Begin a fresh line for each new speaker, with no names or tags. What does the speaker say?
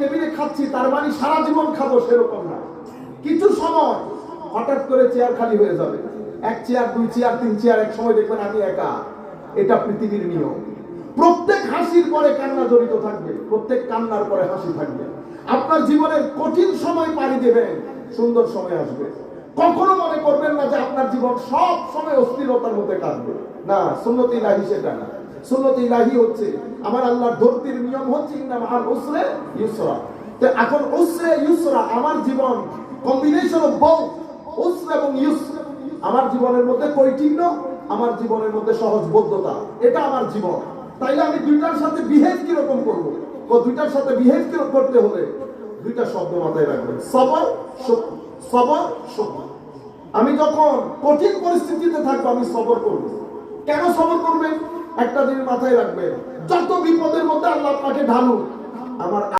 টেবিলে খাচ্ছি তার মানে সারা জীবন খাবো সেরকম না। কিছু সময় হঠাৎ করে চেয়ার খালি হয়ে যাবে, এক চেয়ার, দুই চেয়ার, তিন চেয়ার, এক সময় দেখবেন আমি একা। এটা পৃথিবীর নিয়ম। প্রত্যেক হাসির পরে কান্না জড়িত থাকবে, প্রত্যেক কান্নার পরে হাসি থাকবে। আপনার জীবনের কঠিন সময় পাড়ি দেবেন, সুন্দর সময় আসবে। কখনো মনে করবেন না যে আপনার জীবন সব সময় অস্থিরতার মধ্যে কাটবে, না। সুন্নতে ইলাহি সেটা না। সুন্নতে ইলাহি হচ্ছে আমার আল্লাহর ধরতির নিয়ম হচ্ছে ইন্না মাআল উসরি ইউসরা। তো এখন উসরে ইউসরা আমার জীবন কম্বিনেশন অফ বোথ, উসরা এবং ইউসরা। আমার জীবনের মধ্যে কৈঠিন্য, আমার জীবনের মধ্যে সহজবোধ্যতা, এটা আমার জীবন। তাইলে আমি দুইটার সাথে বিহেভ কিরকম করবো? দুইটার সাথে বিহেভ কিরকম করতে হলে দুইটা শব্দ মাথায় রাখবেন, সবর শুকর। সবর শুকর। আমি যখন কঠিন পরিস্থিতিতে থাকবো আমি সবর করব। কেন সবর করবেন? একটা জিনিস মাথায় রাখবেন, যত বিপদের মধ্যে আল্লাহ আপনাকে ঢালুক, আমার